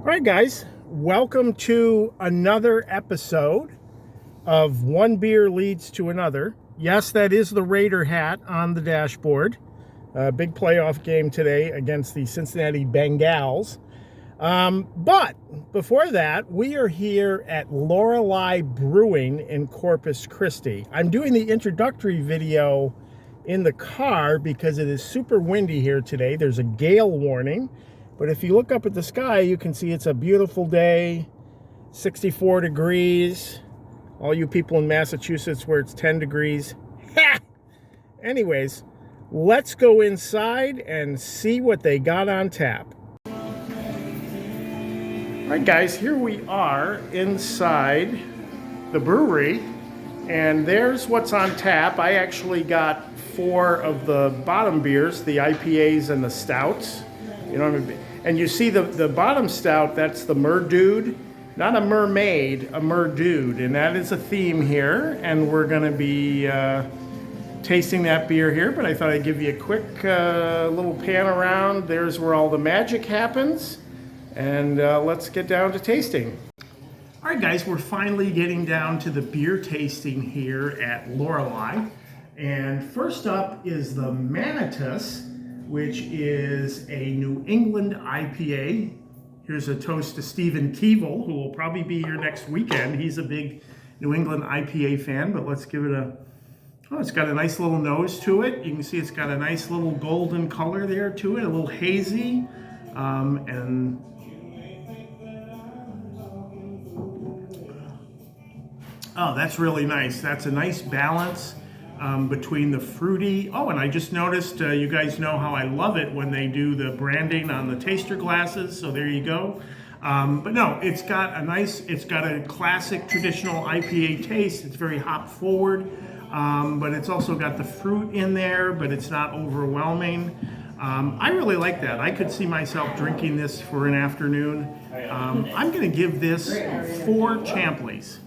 All right, guys, welcome to another episode of One Beer Leads to Another. Yes, that is the Raider hat on the dashboard. Big playoff game today against the Cincinnati Bengals. But before that, we are here at Lorelei Brewing in Corpus Christi. I'm doing the introductory video in the car because it is super windy here today. There's a gale warning. But if you look up at the sky, you can see it's a beautiful day, 64 degrees. All you people in Massachusetts where it's 10 degrees. Ha! Anyways, let's go inside and see what they got on tap. All right, guys, here we are inside the brewery, and there's what's on tap. I actually got 4 of the bottom beers, the IPAs and the stouts. You know, and you see the bottom stout, that's the Merdude, not a mermaid, a Merdude, and that is a theme here, and we're going to be tasting that beer here, but I thought I'd give you a quick little pan around. There's where all the magic happens, and let's get down to tasting. All right, guys, we're finally getting down to the beer tasting here at Lorelei, and first up is the Manatus, which is a New England IPA. Here's a toast to Stephen Keevil, who will probably be here next weekend. He's a big New England IPA fan, but let's give it it's got a nice little nose to it. You can see it's got a nice little golden color there to it, a little hazy. Oh, that's really nice. That's a nice balance between the fruity. Oh, and I just noticed, you guys know how I love it when they do the branding on the taster glasses, so there you go. But no, it's got a classic traditional IPA taste. It's very hop forward, but it's also got the fruit in there, but it's not overwhelming. I really like that. I could see myself drinking this for an afternoon. I'm gonna give this 4 Champleys.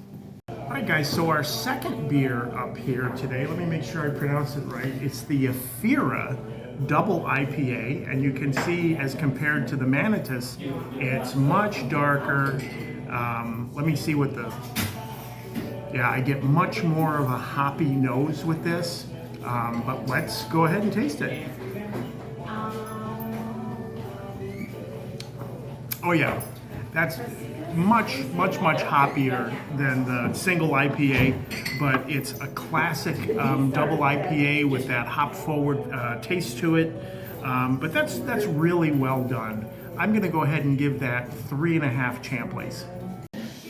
All right, guys, so our second beer up here today, let me make sure I pronounce it right. It's the Apera Double IPA, and you can see as compared to the Manatus, it's much darker. Let me see what I get much more of a hoppy nose with this, but let's go ahead and taste it. Oh yeah, that's much hoppier than the single IPA, but it's a classic double IPA with that hop forward taste to it. But that's really well done. I'm gonna go ahead and give that 3.5 Champleys.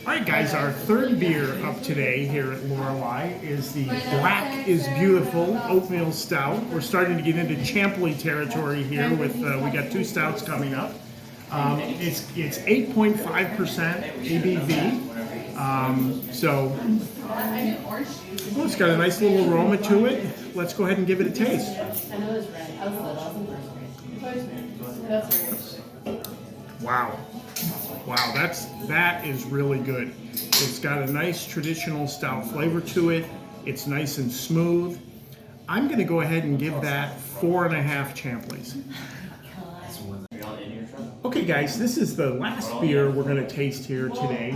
All right, guys, our third beer up today here at Lorelei is the Black is Beautiful Oatmeal Stout. We're starting to get into Champley territory here with, we got 2 stouts coming up. It's 8.5% ABV, it's got a nice little aroma to it. Let's go ahead and give it a taste. Wow, that is really good. It's got a nice traditional stout flavor to it. It's nice and smooth. I'm going to go ahead and give that 4.5 Champleys. Okay, guys, this is the last beer we're going to taste here today,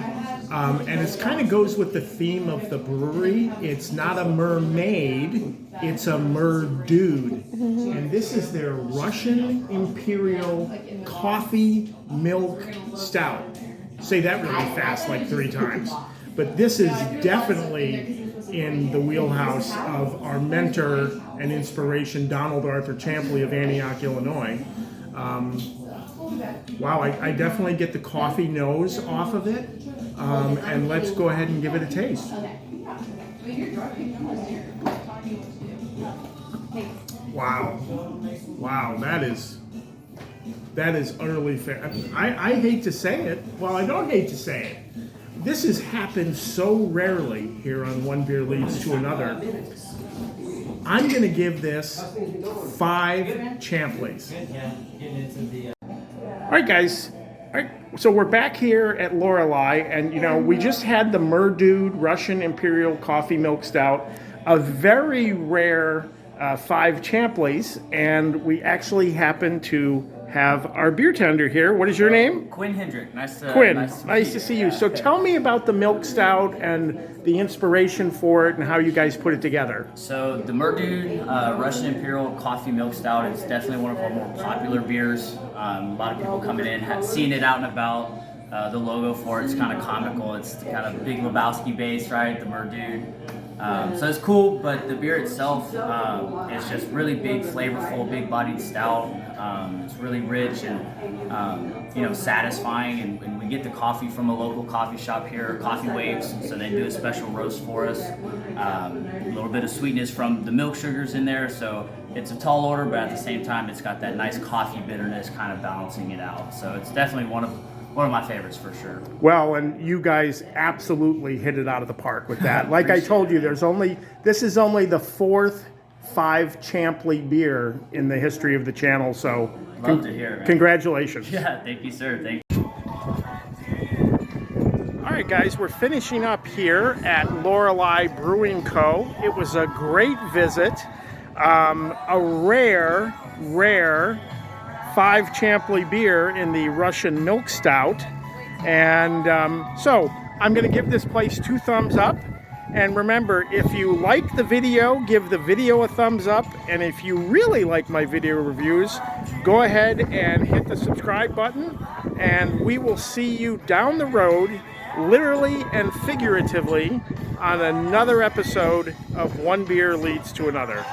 and it kind of goes with the theme of the brewery. It's not a mermaid, it's a Merdude, and this is their Russian Imperial Coffee Milk Stout. Say that really fast, like 3 times. But this is definitely in the wheelhouse of our mentor and inspiration, Donald Arthur Champley of Antioch, Illinois. Wow, I definitely get the coffee nose off of it, and let's go ahead and give it a taste. Wow, that is utterly fair. I hate to say it. Well, I don't hate to say it. This has happened so rarely here on One Beer Leads to Another. I'm going to give this 5 Champleys. All right, guys. All right, so we're back here at Lorelei, and we just had the Merdude Russian Imperial Coffee Milk Stout, a very rare 5 Champleys, and we actually happened to have our beer tender here. What is your name? Quinn Hendrick. Quinn, nice to see you. So tell me about the milk stout and the inspiration for it and how you guys put it together. So the Murdude Russian Imperial Coffee Milk Stout is definitely one of our more popular beers. A lot of people coming in, seeing it out and about. The logo for it's kind of comical. It's kind of Big Lebowski base, right? The Murdude. So it's cool, but the beer itself is just really big, flavorful, big-bodied stout. It's really rich and satisfying. And we get the coffee from a local coffee shop here, Coffee Waves. So they do a special roast for us. A little bit of sweetness from the milk sugars in there. So it's a tall order, but at the same time, it's got that nice coffee bitterness kind of balancing it out. So it's definitely one of my favorites for sure. Well, and you guys absolutely hit it out of the park with that. Like I told you, this is only the fourth 5-Champley beer in the history of the channel. So love to hear it, man. Congratulations. Yeah, thank you, sir. Thank you. All right, guys, we're finishing up here at Lorelei Brewing Co. It was a great visit. A rare 5-Champley beer in the Russian milk stout. And so I'm going to give this place 2 thumbs up. And remember, if you like the video, give the video a thumbs up. And if you really like my video reviews, go ahead and hit the subscribe button. And we will see you down the road, literally and figuratively, on another episode of One Beer Leads to Another.